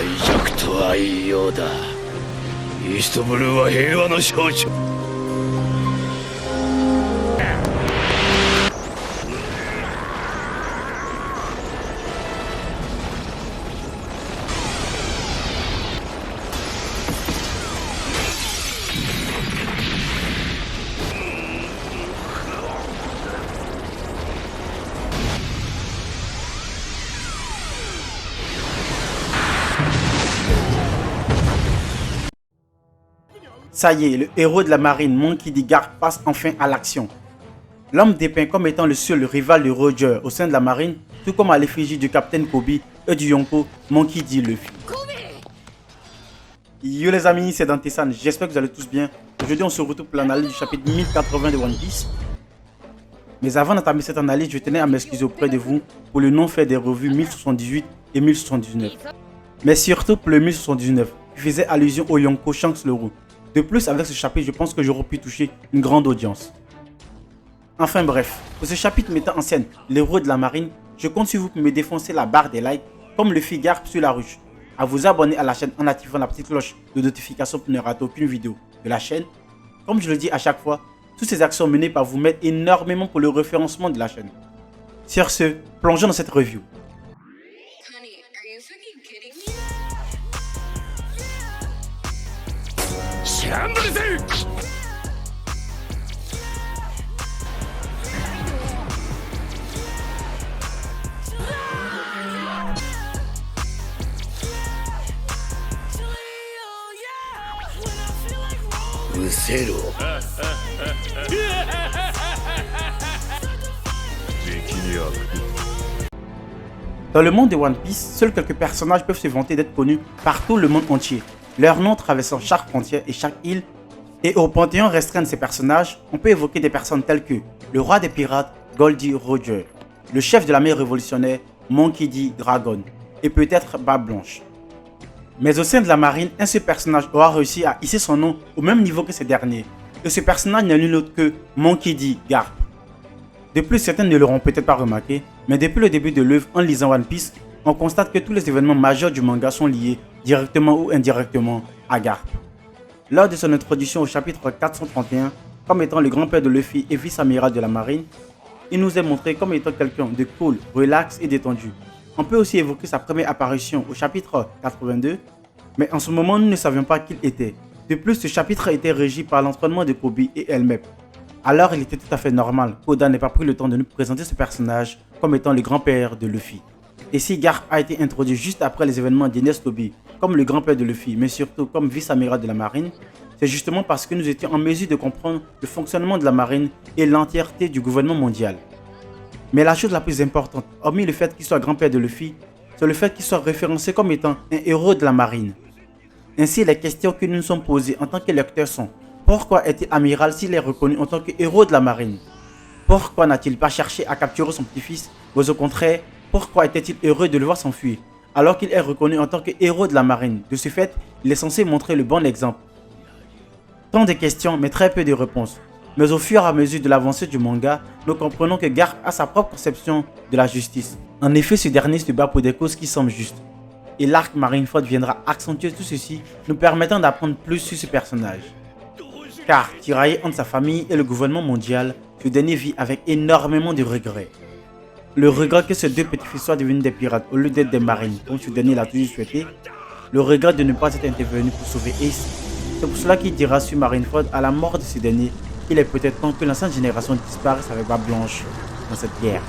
弱と愛用だ。イーストブルーは平和の象徴。Ça y est, le héros de la marine, Monkey D. Garp, passe enfin à l'action. L'homme dépeint comme étant le seul rival de Roger au sein de la marine, tout comme à l'effigie du capitaine Kobe et du Yonko, Monkey D. Luffy. Yo les amis, c'est Dante-san, j'espère que vous allez tous bien. Aujourd'hui on se retrouve pour l'analyse du chapitre 1080 de One Piece. Mais avant d'entamer cette analyse, je tenais à m'excuser auprès de vous pour le non fait des revues 1078 et 1079. Mais surtout pour le 1079, qui faisait allusion au Yonko Shanks le Roux. De plus, avec ce chapitre, je pense que j'aurais pu toucher une grande audience. Enfin bref, pour ce chapitre mettant en scène l'héros de la marine, je compte sur vous pour me défoncer la barre des likes, comme le fit Garp sur la ruche, à vous abonner à la chaîne en activant la petite cloche de notification pour ne rater aucune vidéo de la chaîne. Comme je le dis à chaque fois, toutes ces actions menées par vous m'aident énormément pour le référencement de la chaîne. Sur ce, plongeons dans cette review. Dans le monde de One Piece, seuls quelques personnages peuvent se vanter d'être connus par tout le monde entier, leur nom traversant chaque frontière et chaque île. Et au panthéon restreint de ces personnages, on peut évoquer des personnes telles que le roi des pirates, Goldie Roger, le chef de la mer révolutionnaire, Monkey D. Dragon, et peut-être Barbe Blanche. Mais au sein de la marine, un seul personnage aura réussi à hisser son nom au même niveau que ces derniers, et ce personnage n'est nul autre que Monkey D. Garp. De plus, certains ne l'auront peut-être pas remarqué, mais depuis le début de l'œuvre, en lisant One Piece, on constate que tous les événements majeurs du manga sont liés, directement ou indirectement, à Garp. Lors de son introduction au chapitre 431, comme étant le grand-père de Luffy et vice-amiral de la marine, il nous est montré comme étant quelqu'un de cool, relax et détendu. On peut aussi évoquer sa première apparition au chapitre 82, mais en ce moment nous ne savions pas qui il était. De plus, ce chapitre était régi par l'entraînement de Kobe et Elmep. Alors il était tout à fait normal qu'Oda n'ait pas pris le temps de nous présenter ce personnage comme étant le grand-père de Luffy. Et si Garp a été introduit juste après les événements d'Ines Lobby comme le grand-père de Luffy, mais surtout comme vice-amiral de la marine, c'est justement parce que nous étions en mesure de comprendre le fonctionnement de la marine et l'entièreté du gouvernement mondial. Mais la chose la plus importante, hormis le fait qu'il soit grand-père de Luffy, c'est le fait qu'il soit référencé comme étant un héros de la marine. Ainsi, les questions que nous nous sommes posées en tant que lecteurs sont: pourquoi est-il amiral s'il est reconnu en tant que héros de la marine? Pourquoi n'a-t-il pas cherché à capturer son petit-fils? Mais au contraire, pourquoi était-il heureux de le voir s'enfuir alors qu'il est reconnu en tant que héros de la marine? De ce fait, il est censé montrer le bon exemple. Tant de questions mais très peu de réponses. Mais au fur et à mesure de l'avancée du manga, nous comprenons que Garp a sa propre conception de la justice. En effet, ce dernier se bat pour des causes qui semblent justes. Et l'arc Marineford viendra accentuer tout ceci, nous permettant d'apprendre plus sur ce personnage. Car, tiraillé entre sa famille et le gouvernement mondial, ce dernier vit avec énormément de regrets. Le regret que ses deux petits-fils soient devenus des pirates au lieu d'être des marines, comme ce dernier l'a toujours souhaité. Le regret de ne pas être intervenu pour sauver Ace. C'est pour cela qu'il dira sur Marineford à la mort de ce dernier qu'il est peut-être temps que l'ancienne génération disparaisse avec Barbe Blanche dans cette guerre.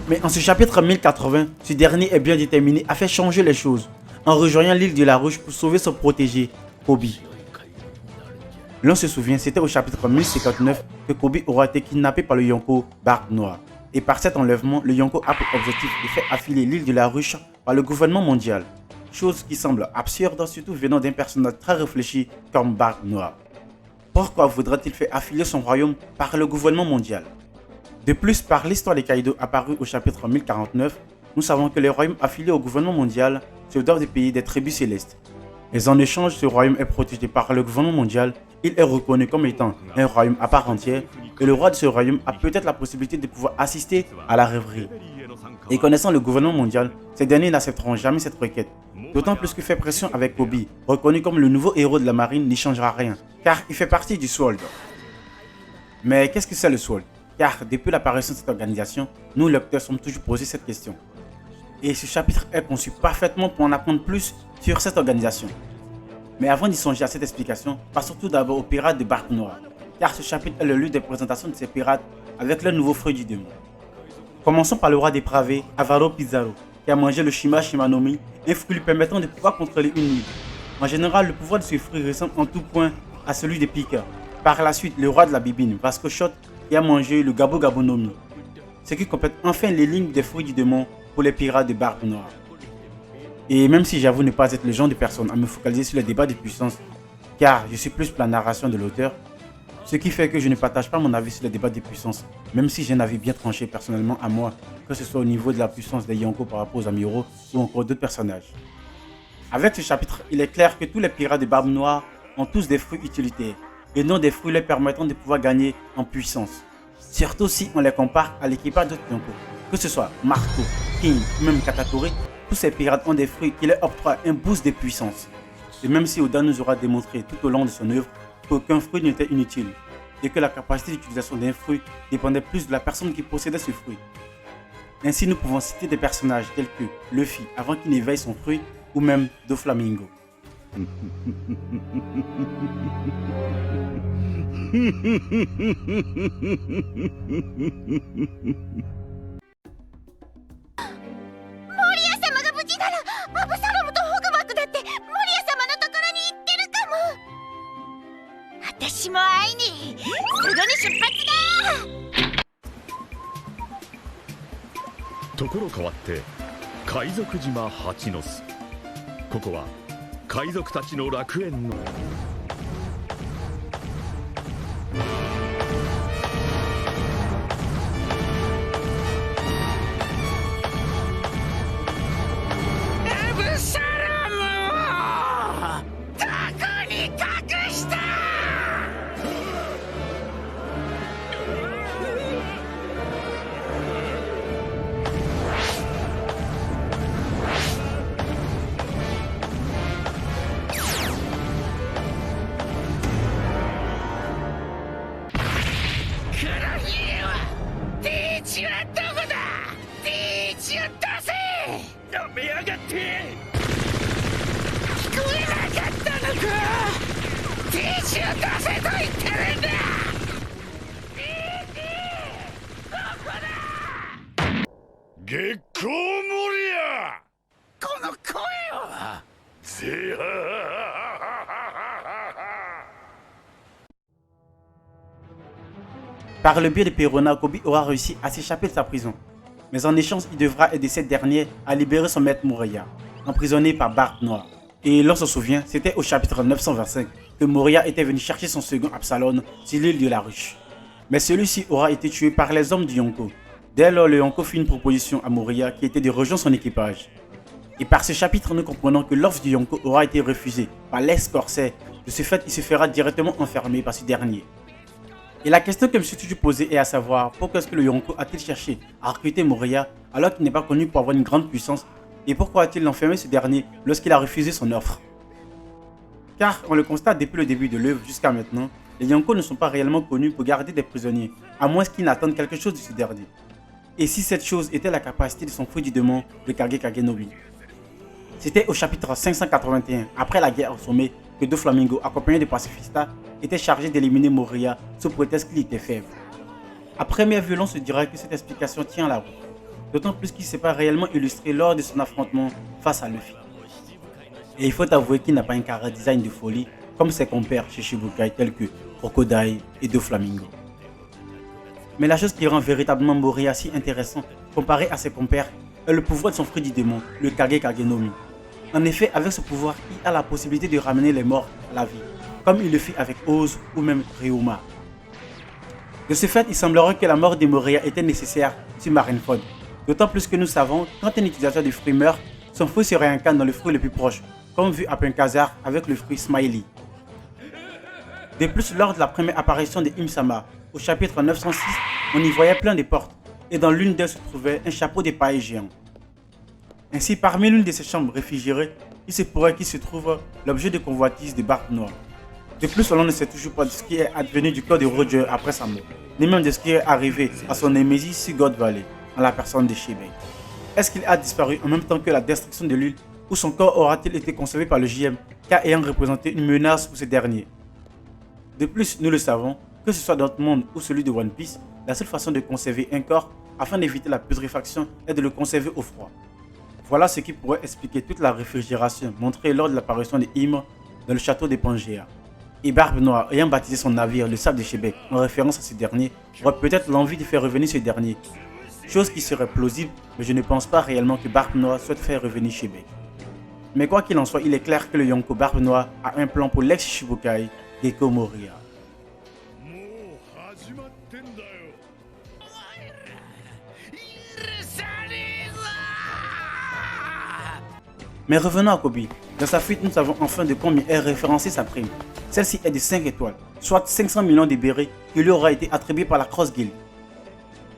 Mais en ce chapitre 1080, ce dernier est bien déterminé à faire changer les choses, en rejoignant l'île de la Rouge pour sauver son protégé, Kobe. L'on se souvient, c'était au chapitre 1059 que Kobe aura été kidnappé par le Yonko Barbe Noire. Et par cet enlèvement, le Yonko a pour objectif de faire affiler l'île de la Ruche par le gouvernement mondial. Chose qui semble absurde, surtout venant d'un personnage très réfléchi comme Barbe Noire. Pourquoi voudrait-il faire affiler son royaume par le gouvernement mondial? De plus, par l'histoire des Kaido apparue au chapitre 1049, nous savons que les royaumes affiliés au gouvernement mondial se doivent des pays des tribus célestes. Mais en échange, ce royaume est protégé par le gouvernement mondial, il est reconnu comme étant un royaume à part entière, et le roi de ce royaume a peut-être la possibilité de pouvoir assister à la rêverie. Et connaissant le gouvernement mondial, ces derniers n'accepteront jamais cette requête, D'autant plus que fait pression avec Kobe, reconnu comme le nouveau héros de la marine, n'y changera rien, car il fait partie du SWORD. Mais qu'est-ce que c'est le SWORD? Car depuis l'apparition de cette organisation, nous lecteurs sommes toujours posés cette question. Et ce chapitre est conçu parfaitement pour en apprendre plus sur cette organisation. Mais avant d'y songer à cette explication, passons tout d'abord aux pirates de Barbe Noire, car ce chapitre est le lieu des présentations de ces pirates avec leur nouveau fruit du démon. Commençons par le roi dépravé, Avaro Pizarro, qui a mangé le Shima Shimanomi, un fruit lui permettant de pouvoir contrôler une île. En général, le pouvoir de ce fruit ressemble en tout point à celui des piqueurs. Par la suite, le roi de la Bibine, Vasco Shot, qui a mangé le Gabo Gabonomi, ce qui complète enfin les lignes des fruits du démon pour les pirates de Barbe Noire. Et même si j'avoue ne pas être le genre de personne à me focaliser sur les débats de puissance, car je suis plus pour la narration de l'auteur, ce qui fait que je ne partage pas mon avis sur les débats de puissance, même si j'ai un avis bien tranché personnellement à moi, que ce soit au niveau de la puissance des Yonko par rapport aux Amiraux ou encore d'autres personnages. Avec ce chapitre, il est clair que tous les pirates de Barbe Noire ont tous des fruits utilitaires, et non des fruits leur permettant de pouvoir gagner en puissance. Surtout si on les compare à l'équipage d'autres Yonko, que ce soit Marco, King ou même Katakuri, tous ces pirates ont des fruits qui leur octroient un boost de puissance. Et même si Oda nous aura démontré tout au long de son œuvre qu'aucun fruit n'était inutile, et que la capacité d'utilisation d'un fruit dépendait plus de la personne qui possédait ce fruit. Ainsi, nous pouvons citer des personnages tels que Luffy avant qu'il n'éveille son fruit, ou même Doflamingo. Par le biais de Perona, Kobe aura réussi à s'échapper de sa prison. Mais en échange, il devra aider cette dernière à libérer son maître Moria, emprisonné par Barbe Noire. Et l'on se souvient, c'était au chapitre 925 que Moria était venu chercher son second Absalom sur l'île de la Ruche. Mais celui-ci aura été tué par les hommes du Yonko. Dès lors, le Yonko fit une proposition à Moria qui était de rejoindre son équipage. Et par ce chapitre, nous comprenons que l'offre du Yonko aura été refusée par l'ex-corsaire. De ce fait, il se fera directement enfermer par ce dernier. Et la question que je me suis toujours posée est à savoir pourquoi est-ce que le Yonko a-t-il cherché à recruter Moria alors qu'il n'est pas connu pour avoir une grande puissance, et pourquoi a-t-il enfermé ce dernier lorsqu'il a refusé son offre? Car on le constate depuis le début de l'œuvre jusqu'à maintenant, les Yonko ne sont pas réellement connus pour garder des prisonniers, à moins qu'ils n'attendent quelque chose de ce dernier. Et si cette chose était la capacité de son fruit du démon, le Kage Kagenobi. C'était au chapitre 581, après la guerre au sommet, que Doflamingo, accompagné de Pacifista, était chargé d'éliminer Moria sous prétexte qu'il était faible. À première vue, on se dirait que cette explication tient la route, d'autant plus qu'il ne s'est pas réellement illustré lors de son affrontement face à Luffy. Et il faut avouer qu'il n'a pas un chara design de folie comme ses compères chez Shichibukai tels que Crocodile et Doflamingo. Mais la chose qui rend véritablement Moria si intéressant comparé à ses compères est le pouvoir de son fruit du démon, le Kage Kagenomi. En effet, avec ce pouvoir, il a la possibilité de ramener les morts à la vie, comme il le fit avec Oz ou même Ryoma. De ce fait, il semblerait que la mort de Moria était nécessaire sur Marineford, d'autant plus que nous savons quand un utilisateur de fruit meurt, son fruit se réincarne dans le fruit le plus proche, comme vu à Penkazar avec le fruit Smiley. De plus, lors de la première apparition de Im-sama, au chapitre 906, on y voyait plein de portes, et dans l'une d'elles se trouvait un chapeau de paille géant. Ainsi, parmi l'une de ces chambres réfrigérées, il se pourrait qu'il se trouve l'objet de convoitise de Barbe Noire. De plus, on ne sait toujours pas de ce qui est advenu du corps de Roger après sa mort, ni même de ce qui est arrivé à son némésis sur God Valley, en la personne de Shebeck. Est-ce qu'il a disparu en même temps que la destruction de l'île, ou son corps aura-t-il été conservé par le JM, car ayant représenté une menace pour ces derniers? De plus, nous le savons, que ce soit notre monde ou celui de One Piece, la seule façon de conserver un corps afin d'éviter la putréfaction est de le conserver au froid. Voilà ce qui pourrait expliquer toute la réfrigération montrée lors de l'apparition de Ymir dans le château de Pangea. Et Barbe Noire, ayant baptisé son navire le Sable de Shebeck en référence à ce dernier, aurait peut-être l'envie de faire revenir ce dernier. Chose qui serait plausible, mais je ne pense pas réellement que Barbe Noire souhaite faire revenir Shebeck. Mais quoi qu'il en soit, il est clair que le Yonko Barbe Noire a un plan pour l'ex-Shichibukai, Gekko Moria. Mais revenons à Koby. Dans sa fuite, nous savons enfin de combien est référencée sa prime. Celle-ci est de 5 étoiles, soit 500 millions de bérets qui lui aura été attribué par la Cross Guild.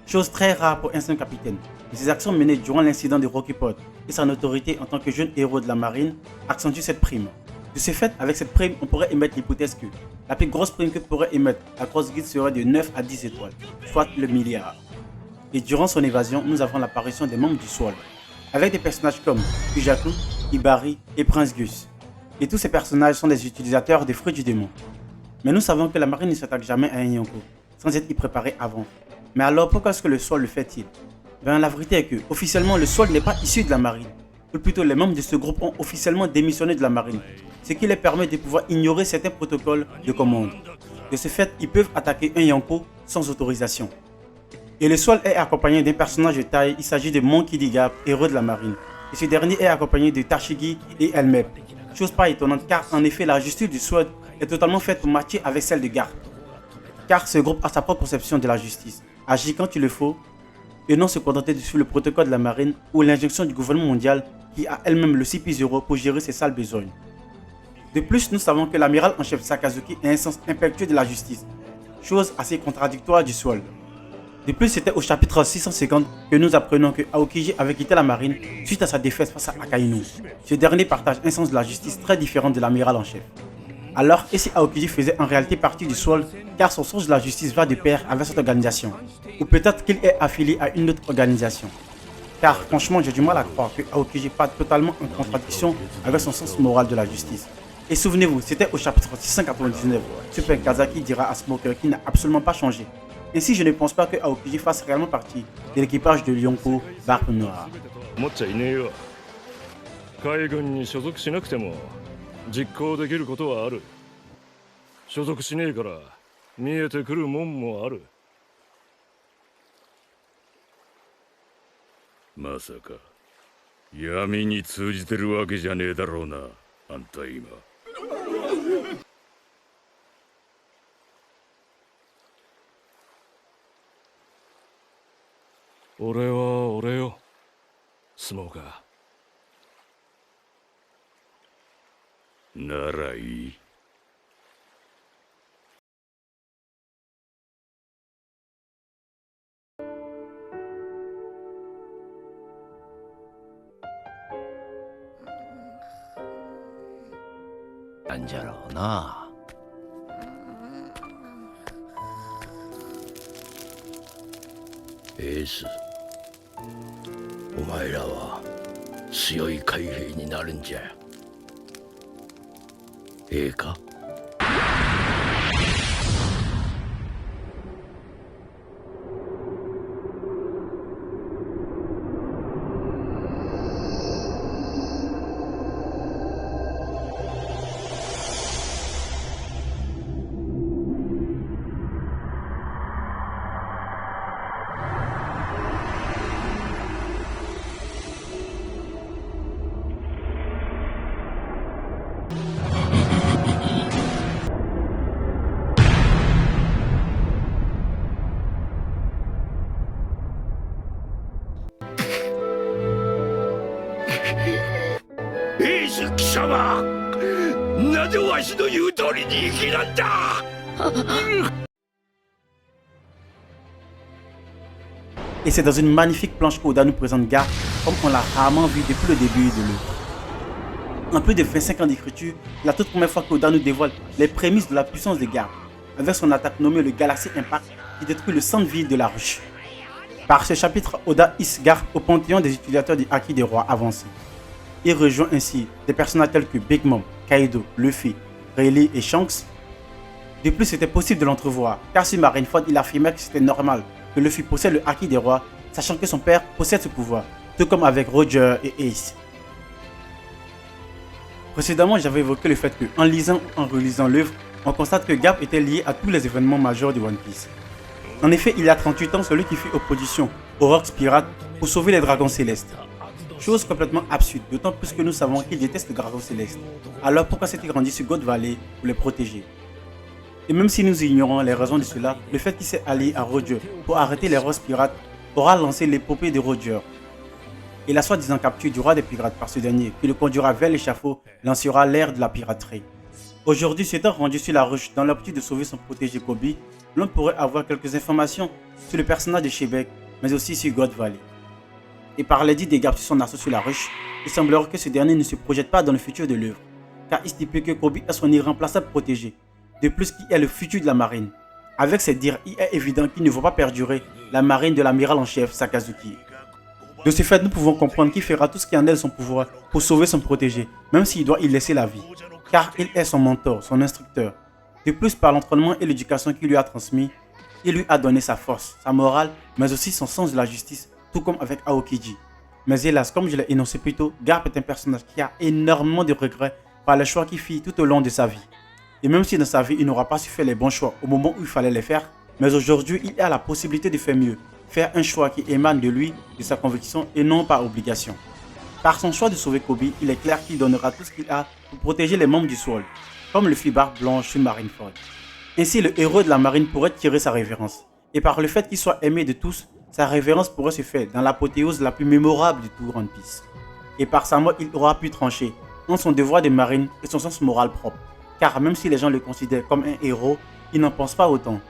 Chose très rare pour un seul capitaine. Et ses actions menées durant l'incident de Rocky Pod et sa notoriété en tant que jeune héros de la marine accentuent cette prime. De ce fait, avec cette prime, on pourrait émettre l'hypothèse que la plus grosse prime que pourrait émettre la Cross Guild serait de 9 à 10 étoiles, soit le milliard. Et durant son évasion, nous avons l'apparition des membres du Sword, avec des personnages comme Kujaku, Ibari et Prince Gus. Et tous ces personnages sont des utilisateurs des fruits du démon. Mais nous savons que la marine ne s'attaque jamais à un Yonko, sans être y préparée avant. Mais alors pourquoi est-ce que le Sword le fait-il? Ben la vérité est que, officiellement, le Sword n'est pas issu de la marine. Ou plutôt, les membres de ce groupe ont officiellement démissionné de la marine, ce qui leur permet de pouvoir ignorer certains protocoles de commande. De ce fait, ils peuvent attaquer un Yonko sans autorisation. Et le Sword est accompagné d'un personnage de taille, il s'agit de Monkey D. Gap, héros de la marine. Et ce dernier est accompagné de Tashigi et Elmep. Chose pas étonnante car en effet la justice du Sword est totalement faite pour matcher avec celle de Garp. Car ce groupe a sa propre conception de la justice, agit quand il le faut, et non se contenter de suivre le protocole de la marine ou l'injonction du gouvernement mondial qui a elle-même le CP0 pour gérer ses sales besognes. De plus, nous savons que l'amiral en chef Sakazuki a un sens impétueux de la justice, chose assez contradictoire du Sword. De plus, c'était au chapitre 650 que nous apprenons que Aokiji avait quitté la marine suite à sa défaite face à Akainu. Ce dernier partage un sens de la justice très différent de l'amiral en chef. Alors, et si Aokiji faisait en réalité partie du Sword car son sens de la justice va de pair avec cette organisation? Ou peut-être qu'il est affilié à une autre organisation? Car franchement, j'ai du mal à croire que Aokiji parte totalement en contradiction avec son sens moral de la justice. Et souvenez-vous, c'était au chapitre 699, Super Kazaki dira à Smoker qu'il n'a absolument pas changé. Ainsi, je ne pense pas que Aokiji fasse réellement partie de l'équipage de Yonko Barbe Noire. 海軍に所属しなくても実行できることはある。所属しねえから見えてくるもんもある。まさか闇に通じてるわけじゃねえだろうな、あんた今。俺は俺よ、スモーカー。ならいい。なんじゃろうな。エース、お前らは強い海兵になるんじゃ。ええか？エース貴様、なぜわしの言う通りに生きなんだ。Et c'est dans une magnifique planche qu'Oda nous présente Garp comme on l'a rarement vu depuis le début de l'œuvre. En plus de 25 ans d'écriture, c'est la toute première fois qu'Oda nous dévoile les prémices de la puissance de Garp, avec son attaque nommée le Galaxy Impact qui détruit le centre-ville de la ruche. Par ce chapitre, Oda hisse Garp au panthéon des utilisateurs du Haki des rois avancés. Il rejoint ainsi des personnages tels que Big Mom, Kaido, Luffy, Rayleigh et Shanks. De plus, c'était possible de l'entrevoir, car sur Marineford, il affirmait que c'était normal que Luffy possède le Haki des rois, sachant que son père possède ce pouvoir, tout comme avec Roger et Ace. Précédemment, j'avais évoqué le fait que, en lisant ou en relisant l'œuvre, on constate que Garp était lié à tous les événements majeurs de One Piece. En effet, il y a 38 ans, celui qui fit opposition aux Rocks Pirates pour sauver les dragons célestes. Chose complètement absurde, d'autant plus que nous savons qu'il déteste les dragons célestes. Alors pourquoi s'est-il rendu sur God Valley pour les protéger? Et même si nous ignorons les raisons de cela, le fait qu'il s'est allié à Roger pour arrêter les Rocks Pirates aura lancé l'épopée de Roger. Et la soi-disant capture du roi des pirates par ce dernier, qui le conduira vers l'échafaud, lancera l'ère de la piraterie. Aujourd'hui, s'étant rendu sur la ruche dans l'optique de sauver son protégé Kobe, l'on pourrait avoir quelques informations sur le personnage de Shebeck, mais aussi sur God Valley. Et par les dits des Garp sur son assaut sur la ruche, il semblerait que ce dernier ne se projette pas dans le futur de l'œuvre, car il stipule que Kobe est son irremplaçable protégé, de plus qu'il est le futur de la marine. Avec ces dires, il est évident qu'il ne va pas perdurer la marine de l'amiral en chef Sakazuki. De ce fait, nous pouvons comprendre qu'il fera tout ce qui en est de son pouvoir pour sauver son protégé, même s'il doit y laisser la vie, car il est son mentor, son instructeur. De plus, par l'entraînement et l'éducation qu'il lui a transmis, il lui a donné sa force, sa morale, mais aussi son sens de la justice, tout comme avec Aokiji. Mais hélas, comme je l'ai énoncé plus tôt, Garp est un personnage qui a énormément de regrets par les choix qu'il fit tout au long de sa vie. Et même si dans sa vie, il n'aura pas su faire les bons choix au moment où il fallait les faire, mais aujourd'hui, il a la possibilité de faire mieux, faire un choix qui émane de lui, de sa conviction et non par obligation. Par son choix de sauver Kobe, il est clair qu'il donnera tout ce qu'il a pour protéger les membres du Sword, comme le fit Barbe Blanche sur Marineford. Ainsi, le héros de la marine pourrait tirer sa révérence. Et par le fait qu'il soit aimé de tous, sa révérence pourrait se faire dans l'apothéose la plus mémorable de tout One Piece. Et par sa mort, il aura pu trancher entre son devoir de marine et son sens moral propre. Car même si les gens le considèrent comme un héros, ils n'en pensent pas autant.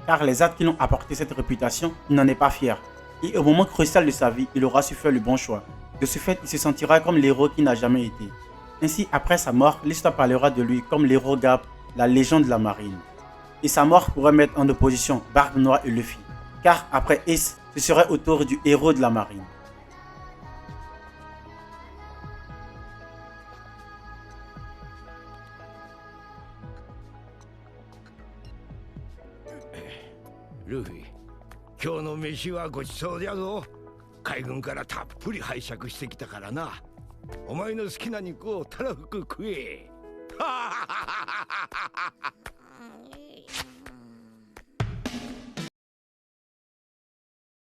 Car les actes qui l'ont apporté cette réputation, il n'en est pas fier. Et au moment crucial de sa vie, il aura su faire le bon choix. De ce fait, il se sentira comme l'héros qu'il n'a jamais été. Ainsi, après sa mort, l'histoire parlera de lui comme l'héros Garp, la légende de la marine. Et sa mort pourrait mettre en opposition Barbe Noire et Luffy. Car après Ace, ce serait au tour du héros de la marine. Luffy, 今日の飯はごちそうじゃぞ。海軍からたっぷり拝借してきたからな。お前の好きな肉をたらふく食え。